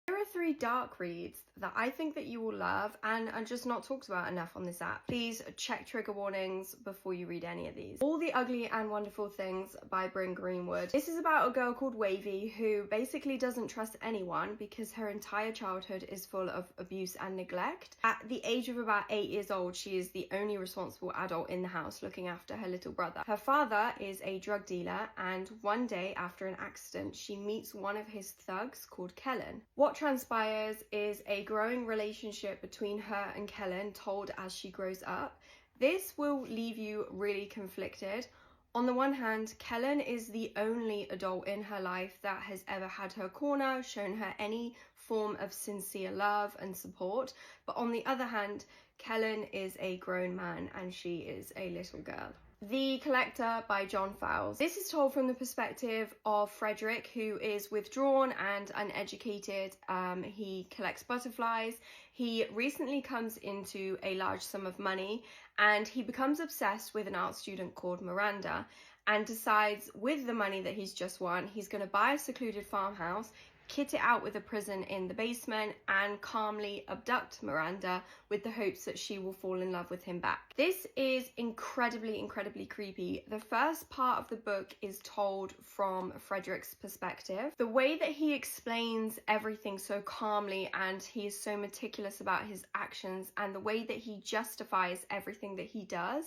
There are 3 dark reads that I think that you will love and are just not talked about enough on this app. Please check trigger warnings before you read any of these. All the Ugly and Wonderful Things by Bryn Greenwood. This is about a girl called Wavy who basically doesn't trust anyone because her entire childhood is full of abuse and neglect. At the age of about 8 years old, she is the only responsible adult in the house looking after her little brother. Her father is a drug dealer, and one day after an accident, she meets one of his thugs called Kellen. What transpires is a growing relationship between her and Kellen told as she grows up. This will leave you really conflicted. On the one hand, Kellen is the only adult in her life that has ever had her corner, shown her any form of sincere love and support. But on the other hand, Kellen is a grown man and she is a little girl. The Collector by John Fowles. This is told from the perspective of Frederick, who is withdrawn and uneducated. He collects butterflies. He recently comes into a large sum of money and he becomes obsessed with an art student called Miranda and decides with the money that he's just won, he's going to buy a secluded farmhouse, kit it out with a prison in the basement, and calmly abduct Miranda with the hopes that she will fall in love with him back. This is incredibly creepy. The first part of the book is told from Frederick's perspective. The way that he explains everything so calmly and he is so meticulous about his actions and the way that he justifies everything that he does,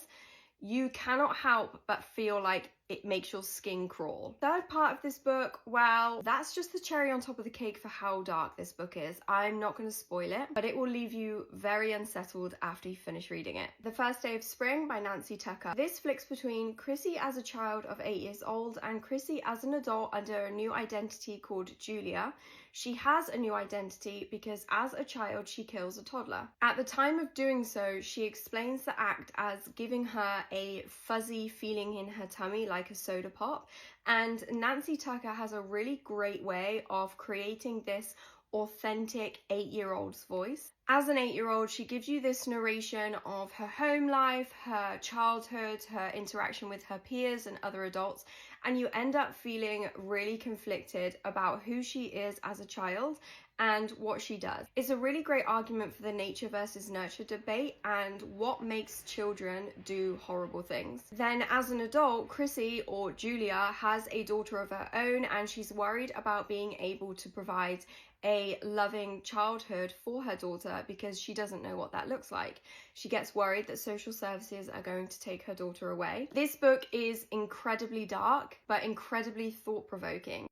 you cannot help but feel like it makes your skin crawl. Third part of this book, well, that's just the cherry on top of the cake for how dark this book is. I'm not going to spoil it, but it will leave you very unsettled after you finish reading it. The First Day of Spring by Nancy Tucker. This flicks between Chrissy as a child of 8 years old and Chrissy as an adult under a new identity called Julia. She has a new identity because as a child she kills a toddler. At the time of doing so, she explains the act as giving her a fuzzy feeling in her tummy like a soda pop, and Nancy Tucker has a really great way of creating this authentic 8-year-old's voice. As an 8-year-old, she gives you this narration of her home life, her childhood, her interaction with her peers and other adults, and you end up feeling really conflicted about who she is as a child and what she does. It's a really great argument for the nature versus nurture debate and what makes children do horrible things. Then as an adult, Chrissy, or Julia, has a daughter of her own and she's worried about being able to provide a loving childhood for her daughter because she doesn't know what that looks like. She gets worried that social services are going to take her daughter away. This book is incredibly dark but incredibly thought-provoking.